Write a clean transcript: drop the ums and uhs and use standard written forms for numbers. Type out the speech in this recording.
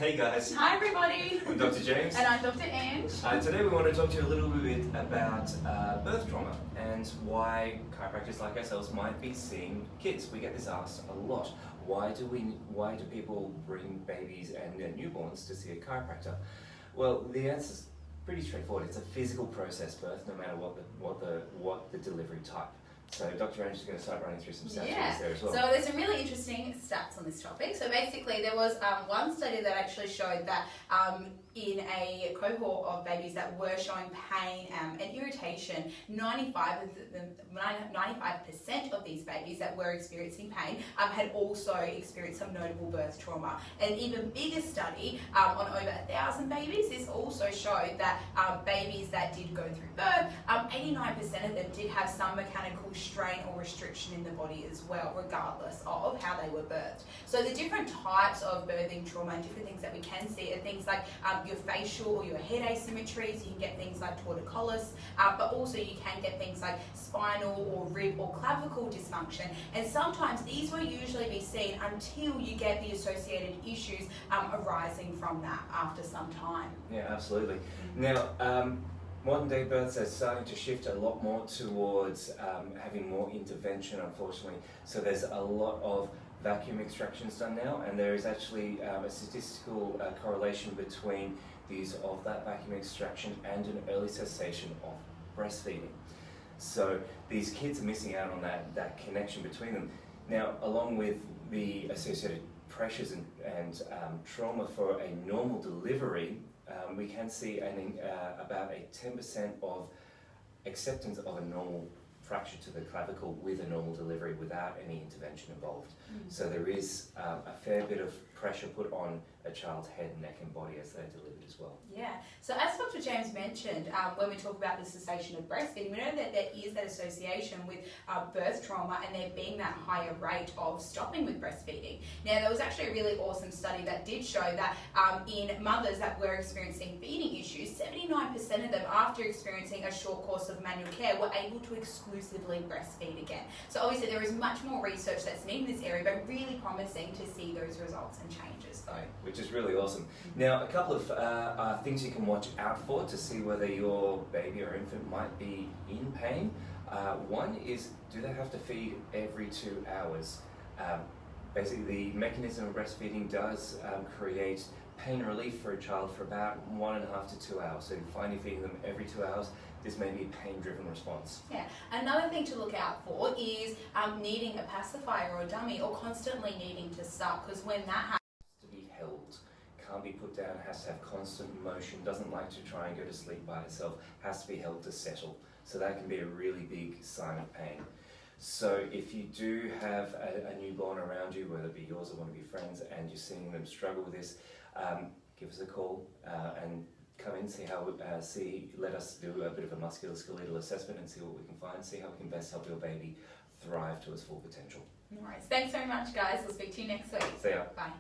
Hey guys. Hi everybody. I'm Dr. James. And I'm Dr. Ange. Today we want to talk to you a little bit about birth trauma and why chiropractors like ourselves might be seeing kids. We get this asked a lot. Why do people bring babies and their newborns to see a chiropractor? Well, the answer is pretty straightforward. It's a physical process, birth, no matter what the delivery type. So Dr. Ange is going to start running through some stats there as well. So there's some really interesting stats on this topic. So basically there was one study that actually showed that in a cohort of babies that were showing pain and irritation, 95% of these babies that were experiencing pain had also experienced some notable birth trauma. An even bigger study on over 1,000 babies, this also showed that babies that did go through birth, 89% of them did have some mechanical strain or restriction in the body as well, regardless of how they were birthed. So the different types of birthing trauma and different things that we can see are things like your facial or your head asymmetries. You can get things like torticollis, but also you can get things like spinal or rib or clavicle dysfunction. And sometimes these will usually be seen until you get the associated issues arising from that after some time. Yeah, absolutely. Now, modern day births are starting to shift a lot more towards having more intervention, unfortunately. So there's a lot of vacuum extractions done now, and there is actually a statistical correlation between the use of that vacuum extraction and an early cessation of breastfeeding. So these kids are missing out on that connection between them. Now, along with the associated pressures and trauma for a normal delivery, we can see about a 10% of acceptance of a normal fracture to the clavicle with a normal delivery without any intervention involved. So there is a fair bit of pressure put on a child's head, neck and body as they're delivered as well. Yeah, so as Dr. James mentioned, when we talk about the cessation of breastfeeding, we know that there is that association with birth trauma and there being that higher rate of stopping with breastfeeding. Now, there was actually a really awesome study that did show that in mothers that were experiencing feeding issues, 79% of them, after experiencing a short course of manual care, were able to exclusively breastfeed again. So obviously there is much more research that's needed in this area, but really promising to see those results and changes though. Which is really awesome. Now, a couple of things you can watch out for to see whether your baby or infant might be in pain. One is, do they have to feed every 2 hours? Basically, the mechanism of breastfeeding does create pain relief for a child for about 1.5 to 2 hours. So if you find you're feeding them every 2 hours, this may be a pain-driven response. Yeah, another thing to look out for is needing a pacifier or a dummy or constantly needing to suck, because when that happens, To be held, can't be put down, has to have constant motion, doesn't like to try and go to sleep by itself, has to be held to settle. So that can be a really big sign of pain. So if you do have a newborn around you, whether it be yours or one of your friends, and you're seeing them struggle with this, give us a call and come in, let us do a bit of a musculoskeletal assessment and see what we can find, see how we can best help your baby thrive to its full potential. no worries. Thanks very much, guys. We'll speak to you next week. See ya. Bye.